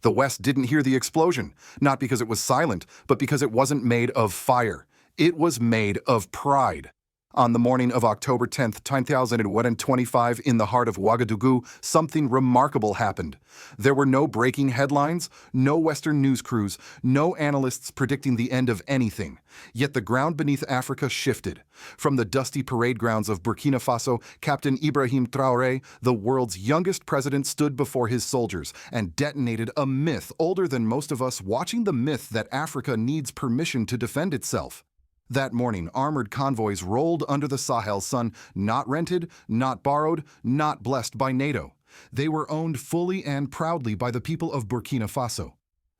The West didn't hear the explosion, not because it was silent, but because it wasn't made of fire. It was made of pride. On the morning of October 10th, 2025, in the heart of Ouagadougou, something remarkable happened. There were no breaking headlines, no Western news crews, no analysts predicting the end of anything. Yet the ground beneath Africa shifted. From the dusty parade grounds of Burkina Faso, Captain Ibrahim Traoré, the world's youngest president, stood before his soldiers and detonated a myth older than most of us, watching the myth that Africa needs permission to defend itself. That morning, armored convoys rolled under the Sahel sun, not rented, not borrowed, not blessed by NATO. They were owned fully and proudly by the people of Burkina Faso.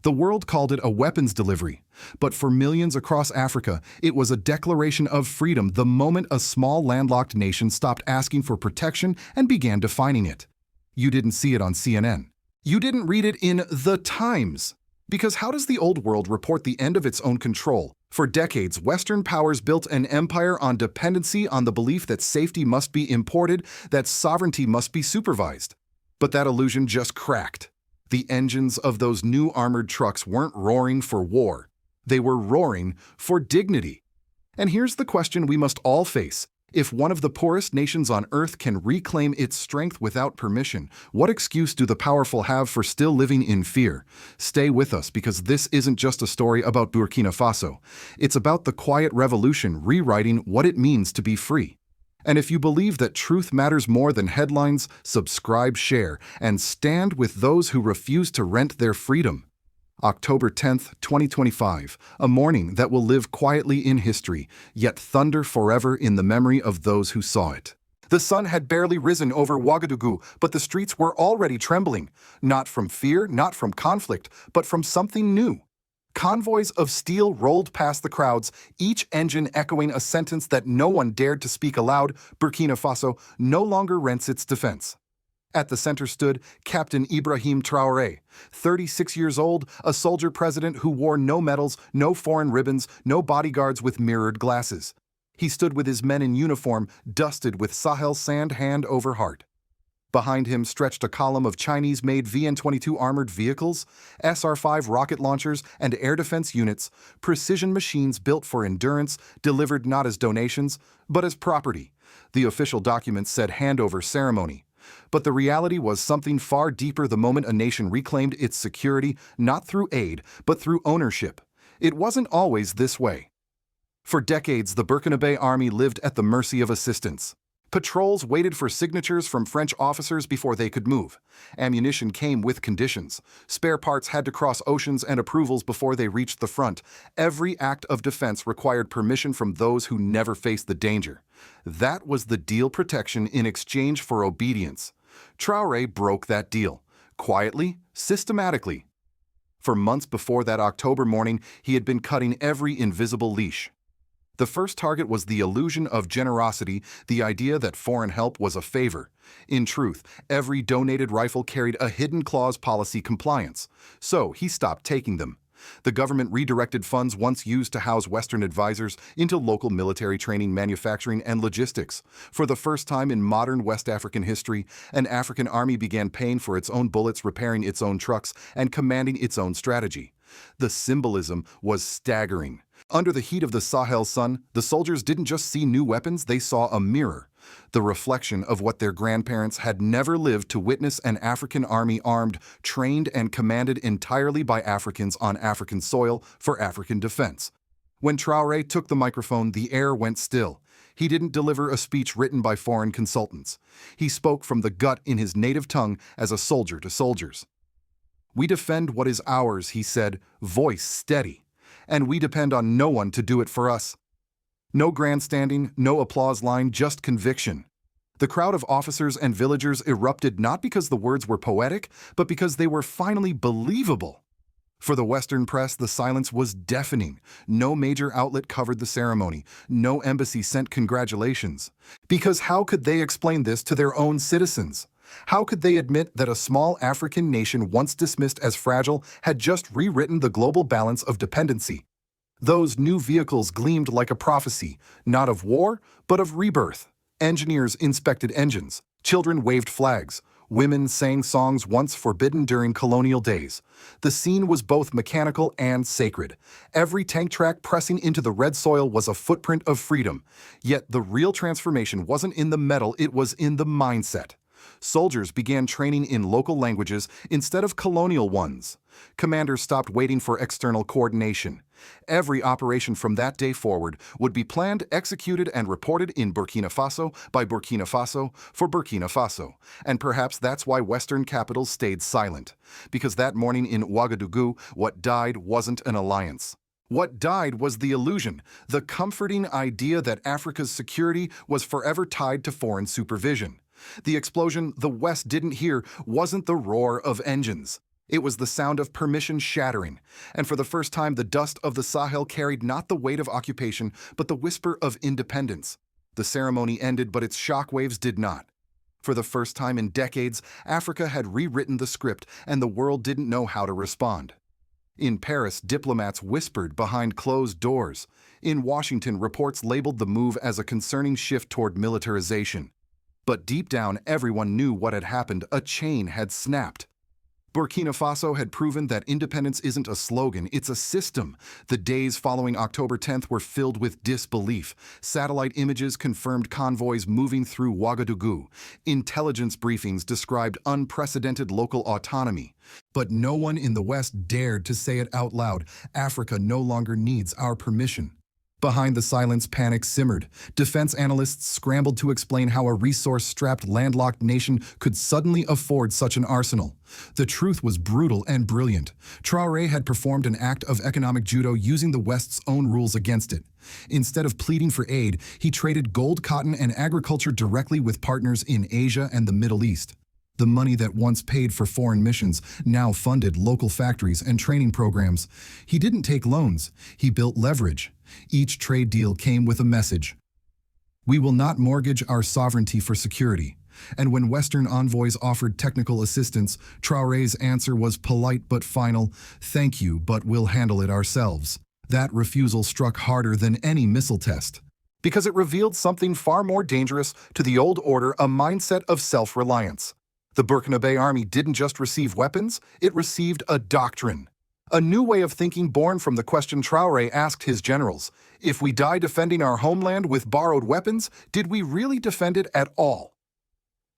The world called it a weapons delivery, but for millions across Africa, it was a declaration of freedom the moment a small landlocked nation stopped asking for protection and began defining it. You didn't see it on CNN. You didn't read it in The Times. Because how does the old world report the end of its own control? For decades, Western powers built an empire on dependency, on the belief that safety must be imported, that sovereignty must be supervised. But that illusion just cracked. The engines of those new armored trucks weren't roaring for war. They were roaring for dignity. And here's the question we must all face. If one of the poorest nations on earth can reclaim its strength without permission, what excuse do the powerful have for still living in fear? Stay with us, because this isn't just a story about Burkina Faso. It's about the quiet revolution rewriting what it means to be free. And if you believe that truth matters more than headlines, subscribe, share, and stand with those who refuse to rent their freedom. October 10th, 2025, a morning that will live quietly in history, yet thunder forever in the memory of those who saw it. The sun had barely risen over Ouagadougou, but the streets were already trembling, not from fear, not from conflict, but from something new. Convoys of steel rolled past the crowds, each engine echoing a sentence that no one dared to speak aloud: Burkina Faso no longer rents its defense. At the center stood Captain Ibrahim Traoré, 36 years old, a soldier president who wore no medals, no foreign ribbons, no bodyguards with mirrored glasses. He stood with his men in uniform, dusted with Sahel sand hand over heart. Behind him stretched a column of Chinese-made VN-22 armored vehicles, SR-5 rocket launchers, and air defense units, precision machines built for endurance, delivered not as donations, but as property. The official documents said handover ceremony. But the reality was something far deeper the moment a nation reclaimed its security, not through aid, but through ownership. It wasn't always this way. For decades, the Burkinabe army lived at the mercy of assistance. Patrols waited for signatures from French officers before they could move. Ammunition came with conditions. Spare parts had to cross oceans and approvals before they reached the front. Every act of defense required permission from those who never faced the danger. That was the deal: protection in exchange for obedience. Traoré broke that deal, quietly, systematically. For months before that October morning, he had been cutting every invisible leash. The first target was the illusion of generosity, the idea that foreign help was a favor. In truth, every donated rifle carried a hidden clause: policy compliance. So he stopped taking them. The government redirected funds once used to house Western advisors into local military training, manufacturing, and logistics. For the first time in modern West African history, an African army began paying for its own bullets, repairing its own trucks, and commanding its own strategy. The symbolism was staggering. Under the heat of the Sahel sun, the soldiers didn't just see new weapons, they saw a mirror, the reflection of what their grandparents had never lived to witness: an African army armed, trained, and commanded entirely by Africans on African soil for African defense. When Traoré took the microphone, the air went still. He didn't deliver a speech written by foreign consultants. He spoke from the gut in his native tongue as a soldier to soldiers. "We defend what is ours," he said, voice steady. "And we depend on no one to do it for us." No grandstanding, no applause line, just conviction. The crowd of officers and villagers erupted not because the words were poetic, but because they were finally believable. For the Western press, the silence was deafening. No major outlet covered the ceremony. No embassy sent congratulations. Because how could they explain this to their own citizens? How could they admit that a small African nation, once dismissed as fragile, had just rewritten the global balance of dependency? Those new vehicles gleamed like a prophecy, not of war, but of rebirth. Engineers inspected engines. Children waved flags. Women sang songs once forbidden during colonial days. The scene was both mechanical and sacred. Every tank track pressing into the red soil was a footprint of freedom. Yet the real transformation wasn't in the metal, it was in the mindset. Soldiers began training in local languages instead of colonial ones. Commanders stopped waiting for external coordination. Every operation from that day forward would be planned, executed, and reported in Burkina Faso by Burkina Faso for Burkina Faso. And perhaps that's why Western capitals stayed silent. Because that morning in Ouagadougou, what died wasn't an alliance. What died was the illusion, the comforting idea that Africa's security was forever tied to foreign supervision. The explosion the West didn't hear wasn't the roar of engines. It was the sound of permission shattering, and for the first time the dust of the Sahel carried not the weight of occupation, but the whisper of independence. The ceremony ended, but its shockwaves did not. For the first time in decades, Africa had rewritten the script, and the world didn't know how to respond. In Paris, diplomats whispered behind closed doors. In Washington, reports labeled the move as a concerning shift toward militarization. But deep down, everyone knew what had happened. A chain had snapped. Burkina Faso had proven that independence isn't a slogan, it's a system. The days following October 10th were filled with disbelief. Satellite images confirmed convoys moving through Ouagadougou. Intelligence briefings described unprecedented local autonomy. But no one in the West dared to say it out loud. Africa no longer needs our permission. Behind the silence, panic simmered. Defense analysts scrambled to explain how a resource-strapped, landlocked nation could suddenly afford such an arsenal. The truth was brutal and brilliant. Traoré had performed an act of economic judo using the West's own rules against it. Instead of pleading for aid, he traded gold, cotton, and agriculture directly with partners in Asia and the Middle East. The money that once paid for foreign missions now funded local factories and training programs. He didn't take loans, he built leverage. Each trade deal came with a message. We will not mortgage our sovereignty for security. And when Western envoys offered technical assistance, Traoré's answer was polite but final, "Thank you, but we'll handle it ourselves." That refusal struck harder than any missile test. Because it revealed something far more dangerous to the old order, a mindset of self-reliance. The Burkina Faso army didn't just receive weapons, it received a doctrine. A new way of thinking born from the question Traoré asked his generals. If we die defending our homeland with borrowed weapons, did we really defend it at all?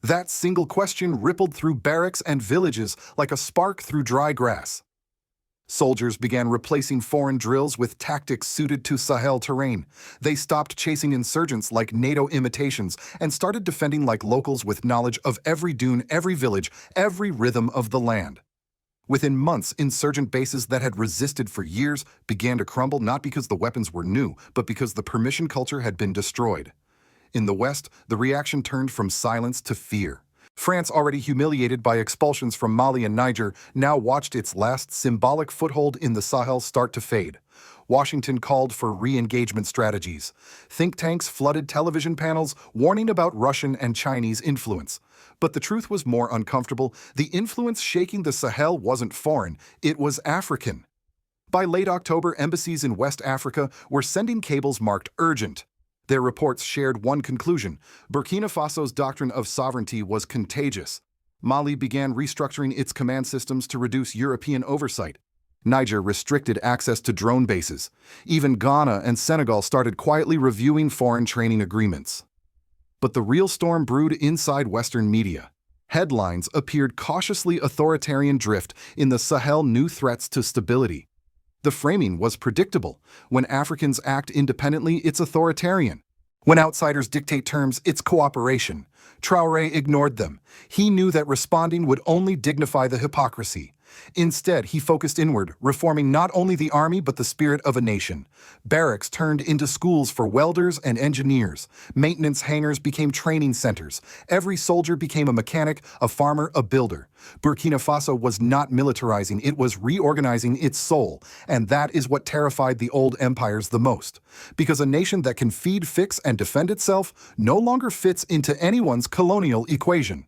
That single question rippled through barracks and villages like a spark through dry grass. Soldiers began replacing foreign drills with tactics suited to Sahel terrain. They stopped chasing insurgents like NATO imitations and started defending like locals with knowledge of every dune, every village, every rhythm of the land. Within months, insurgent bases that had resisted for years began to crumble, not because the weapons were new, but because the permission culture had been destroyed. In the West, the reaction turned from silence to fear. France, already humiliated by expulsions from Mali and Niger, now watched its last symbolic foothold in the Sahel start to fade. Washington called for re-engagement strategies. Think tanks flooded television panels warning about Russian and Chinese influence. But the truth was more uncomfortable. The influence shaking the Sahel wasn't foreign, it was African. By late October, embassies in West Africa were sending cables marked urgent. Their reports shared one conclusion: Burkina Faso's doctrine of sovereignty was contagious. Mali began restructuring its command systems to reduce European oversight. Niger restricted access to drone bases. Even Ghana and Senegal started quietly reviewing foreign training agreements. But the real storm brewed inside Western media. Headlines appeared cautiously authoritarian drift in the Sahel, new threats to stability. The framing was predictable. When Africans act independently, it's authoritarian. When outsiders dictate terms, it's cooperation. Traoré ignored them. He knew that responding would only dignify the hypocrisy. Instead, he focused inward, reforming not only the army but the spirit of a nation. Barracks turned into schools for welders and engineers. Maintenance hangars became training centers. Every soldier became a mechanic, a farmer, a builder. Burkina Faso was not militarizing, it was reorganizing its soul. And that is what terrified the old empires the most. Because a nation that can feed, fix, and defend itself no longer fits into anyone's colonial equation.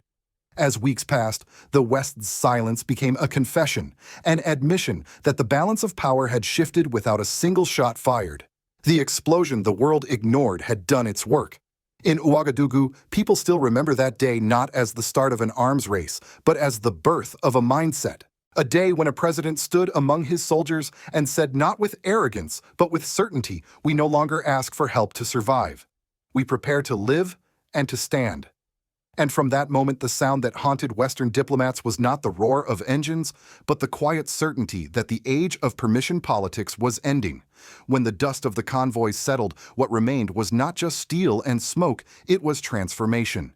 As weeks passed, the West's silence became a confession, an admission that the balance of power had shifted without a single shot fired. The explosion the world ignored had done its work. In Ouagadougou, people still remember that day not as the start of an arms race, but as the birth of a mindset. A day when a president stood among his soldiers and said not with arrogance, but with certainty, we no longer ask for help to survive. We prepare to live and to stand. And from that moment, the sound that haunted Western diplomats was not the roar of engines, but the quiet certainty that the age of permission politics was ending. When the dust of the convoys settled, what remained was not just steel and smoke, it was transformation.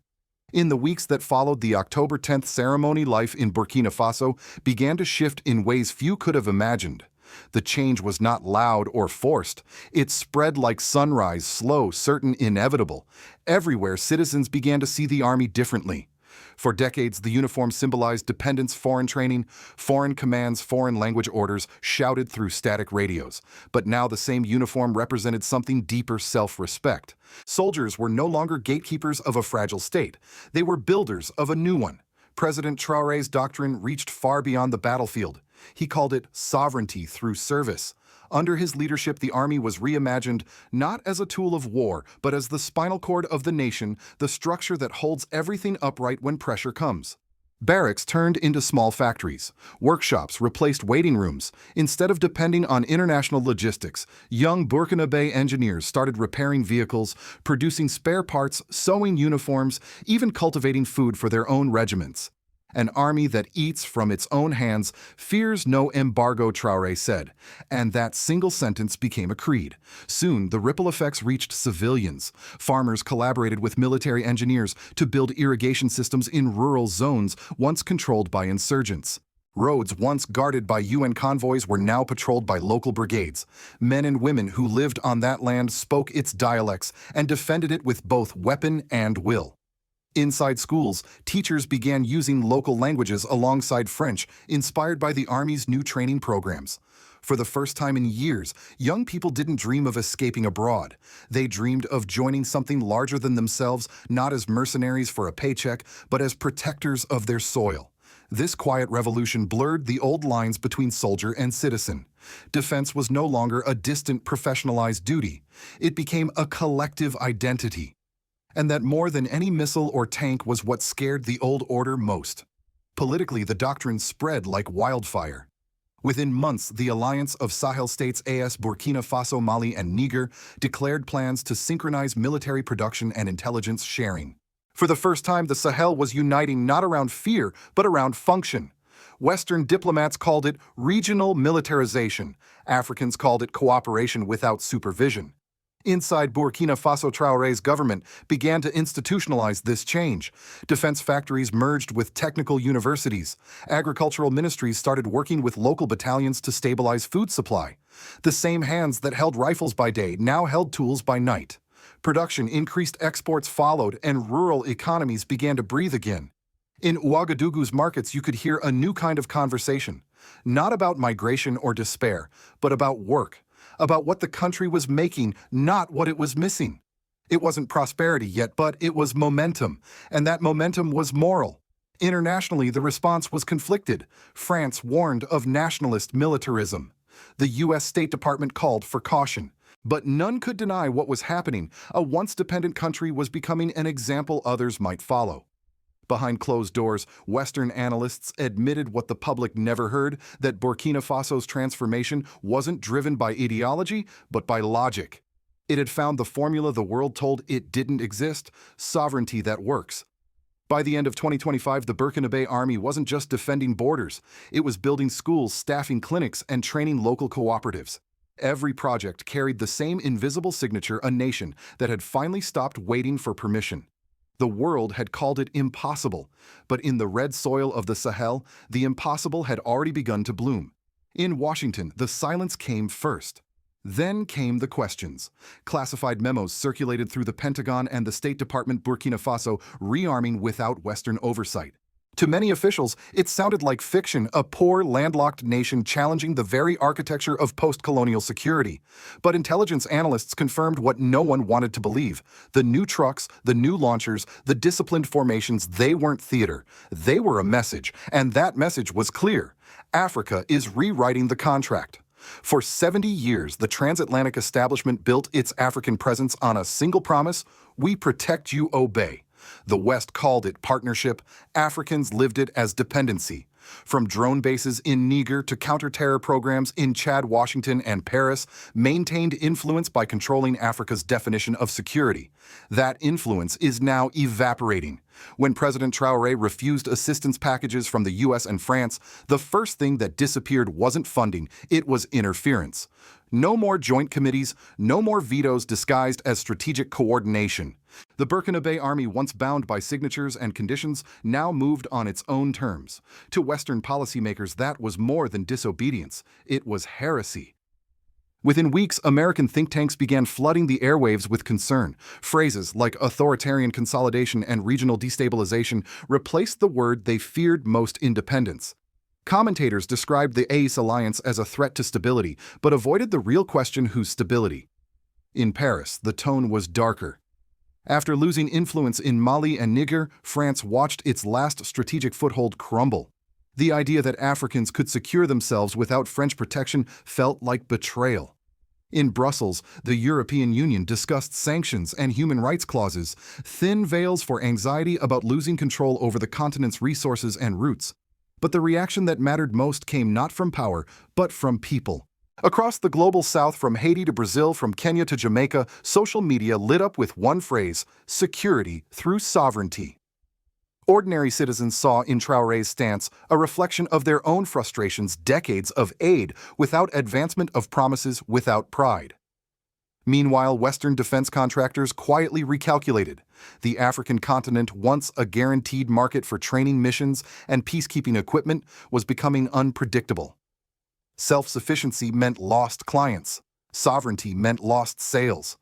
In the weeks that followed the October 10th ceremony, life in Burkina Faso began to shift in ways few could have imagined. The change was not loud or forced. It spread like sunrise, slow, certain, inevitable. Everywhere, citizens began to see the army differently. For decades, the uniform symbolized dependence, foreign training, foreign commands, foreign language orders shouted through static radios. But now the same uniform represented something deeper: self-respect. Soldiers were no longer gatekeepers of a fragile state. They were builders of a new one. President Traoré's doctrine reached far beyond the battlefield. He called it sovereignty through service. Under his leadership, the army was reimagined not as a tool of war, but as the spinal cord of the nation, the structure that holds everything upright when pressure comes. Barracks turned into small factories. Workshops replaced waiting rooms. Instead of depending on international logistics, young Burkinabe engineers started repairing vehicles, producing spare parts, sewing uniforms, even cultivating food for their own regiments. An army that eats from its own hands fears no embargo, Traoré said, and that single sentence became a creed. Soon, the ripple effects reached civilians. Farmers collaborated with military engineers to build irrigation systems in rural zones once controlled by insurgents. Roads once guarded by UN convoys were now patrolled by local brigades. Men and women who lived on that land spoke its dialects and defended it with both weapon and will. Inside schools, teachers began using local languages alongside French, inspired by the Army's new training programs. For the first time in years, young people didn't dream of escaping abroad. They dreamed of joining something larger than themselves, not as mercenaries for a paycheck, but as protectors of their soil. This quiet revolution blurred the old lines between soldier and citizen. Defense was no longer a distant, professionalized duty. It became a collective identity. And that more than any missile or tank was what scared the old order most. Politically, the doctrine spread like wildfire. Within months, the alliance of Sahel states AS, Burkina Faso, Mali, and Niger declared plans to synchronize military production and intelligence sharing. For the first time, the Sahel was uniting not around fear, but around function. Western diplomats called it regional militarization. Africans called it cooperation without supervision. Inside Burkina Faso, Traoré's government began to institutionalize this change. Defense factories merged with technical universities. Agricultural ministries started working with local battalions to stabilize food supply. The same hands that held rifles by day now held tools by night. Production increased, exports followed, and rural economies began to breathe again. In Ouagadougou's markets, you could hear a new kind of conversation. Not about migration or despair, but about work. About what the country was making, not what it was missing. It wasn't prosperity yet, but it was momentum, and that momentum was moral. Internationally, the response was conflicted. France warned of nationalist militarism. The U.S. State Department called for caution. But none could deny what was happening. A once-dependent country was becoming an example others might follow. Behind closed doors, Western analysts admitted what the public never heard, that Burkina Faso's transformation wasn't driven by ideology, but by logic. It had found the formula the world told it didn't exist: sovereignty that works. By the end of 2025, the Burkinabe army wasn't just defending borders. It was building schools, staffing clinics, and training local cooperatives. Every project carried the same invisible signature: a nation that had finally stopped waiting for permission. The world had called it impossible, but in the red soil of the Sahel, the impossible had already begun to bloom. In Washington, the silence came first. Then came the questions. Classified memos circulated through the Pentagon and the State Department. Burkina Faso rearming without Western oversight. To many officials, it sounded like fiction, a poor, landlocked nation challenging the very architecture of post-colonial security. But intelligence analysts confirmed what no one wanted to believe. The new trucks, the new launchers, the disciplined formations, they weren't theater. They were a message, and that message was clear. Africa is rewriting the contract. For 70 years, the transatlantic establishment built its African presence on a single promise: we protect, you obey. The West called it partnership, Africans lived it as dependency. From drone bases in Niger to counter-terror programs in Chad, Washington, and Paris, maintained influence by controlling Africa's definition of security. That influence is now evaporating. When President Traoré refused assistance packages from the US and France, the first thing that disappeared wasn't funding, it was interference. No more joint committees, no more vetoes disguised as strategic coordination. The Burkina Faso army, once bound by signatures and conditions, now moved on its own terms. To Western policymakers, that was more than disobedience. It was heresy. Within weeks, American think tanks began flooding the airwaves with concern. Phrases like authoritarian consolidation and regional destabilization replaced the word they feared most: independence. Commentators described the AIS alliance as a threat to stability, but avoided the real question: whose stability? In Paris, the tone was darker. After losing influence in Mali and Niger, France watched its last strategic foothold crumble. The idea that Africans could secure themselves without French protection felt like betrayal. In Brussels, the European Union discussed sanctions and human rights clauses, thin veils for anxiety about losing control over the continent's resources and routes. But the reaction that mattered most came not from power, but from people. Across the global south, from Haiti to Brazil, from Kenya to Jamaica, social media lit up with one phrase: security through sovereignty. Ordinary citizens saw in Traoré's stance a reflection of their own frustrations: decades of aid without advancement, of promises without pride. Meanwhile, Western defense contractors quietly recalculated. The African continent, once a guaranteed market for training missions and peacekeeping equipment, was becoming unpredictable. Self-sufficiency meant lost clients. Sovereignty meant lost sales.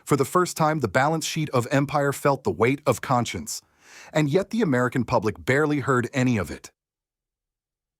For the first time, the balance sheet of empire felt the weight of conscience. And yet the American public barely heard any of it.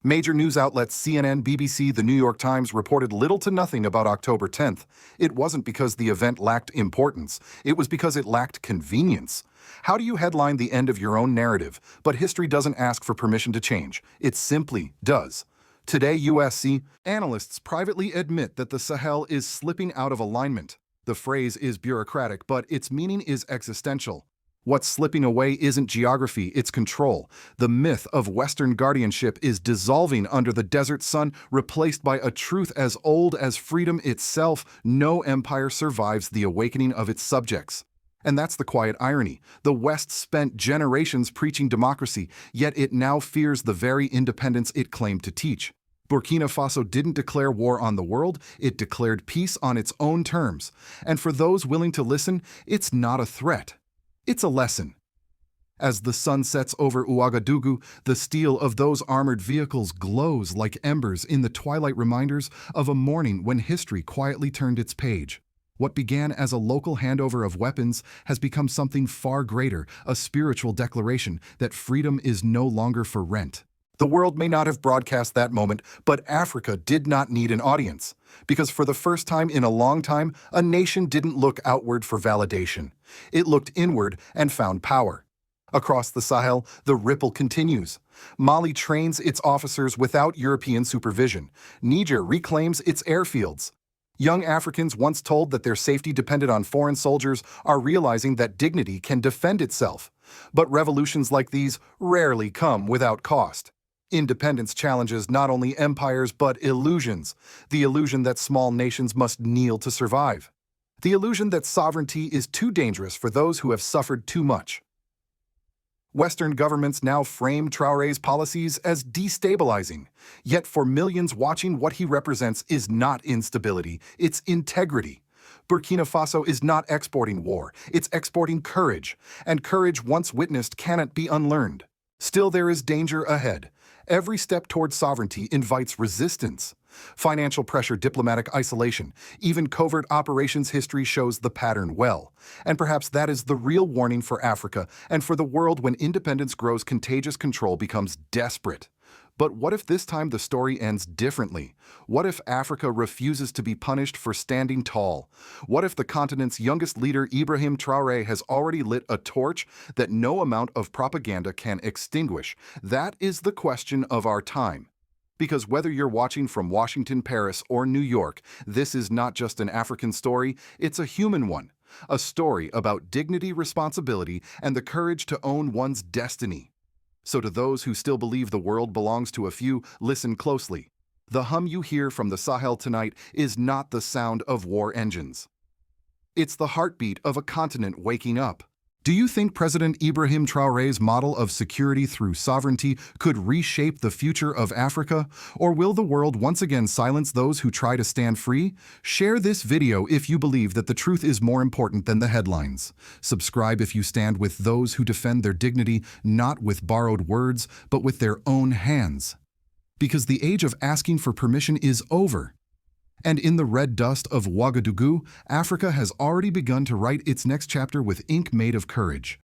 Major news outlets CNN, BBC, The New York Times reported little to nothing about October 10th. It wasn't because the event lacked importance. It was because it lacked convenience. How do you headline the end of your own narrative? But history doesn't ask for permission to change. It simply does. Today, USC analysts privately admit that the Sahel is slipping out of alignment. The phrase is bureaucratic, but its meaning is existential. What's slipping away isn't geography, it's control. The myth of Western guardianship is dissolving under the desert sun, replaced by a truth as old as freedom itself: no empire survives the awakening of its subjects. And that's the quiet irony. The West spent generations preaching democracy, yet it now fears the very independence it claimed to teach. Burkina Faso didn't declare war on the world, it declared peace on its own terms. And for those willing to listen, it's not a threat. It's a lesson. As the sun sets over Ouagadougou, the steel of those armored vehicles glows like embers in the twilight, reminders of a morning when history quietly turned its page. What began as a local handover of weapons has become something far greater: a spiritual declaration that freedom is no longer for rent. The world may not have broadcast that moment, but Africa did not need an audience. Because for the first time in a long time, a nation didn't look outward for validation. It looked inward and found power. Across the Sahel, the ripple continues. Mali trains its officers without European supervision. Niger reclaims its airfields. Young Africans, once told that their safety depended on foreign soldiers, are realizing that dignity can defend itself. But revolutions like these rarely come without cost. Independence challenges not only empires but illusions. The illusion that small nations must kneel to survive. The illusion that sovereignty is too dangerous for those who have suffered too much. Western governments now frame Traoré's policies as destabilizing. Yet for millions watching, what he represents is not instability, it's integrity. Burkina Faso is not exporting war, it's exporting courage. And courage once witnessed cannot be unlearned. Still, there is danger ahead. Every step toward sovereignty invites resistance. Financial pressure, diplomatic isolation, even covert operations. History shows the pattern well. And perhaps that is the real warning for Africa and for the world. When independence grows, contagious control becomes desperate. But what if this time the story ends differently? What if Africa refuses to be punished for standing tall? What if the continent's youngest leader, Ibrahim Traoré, has already lit a torch that no amount of propaganda can extinguish? That is the question of our time. Because whether you're watching from Washington, Paris, or New York, this is not just an African story, it's a human one. A story about dignity, responsibility, and the courage to own one's destiny. So to those who still believe the world belongs to a few, listen closely. The hum you hear from the Sahel tonight is not the sound of war engines. It's the heartbeat of a continent waking up. Do you think President Ibrahim Traoré's model of security through sovereignty could reshape the future of Africa? Or will the world once again silence those who try to stand free? Share this video if you believe that the truth is more important than the headlines. Subscribe if you stand with those who defend their dignity not with borrowed words, but with their own hands. Because the age of asking for permission is over. And in the red dust of Ouagadougou, Africa has already begun to write its next chapter with ink made of courage.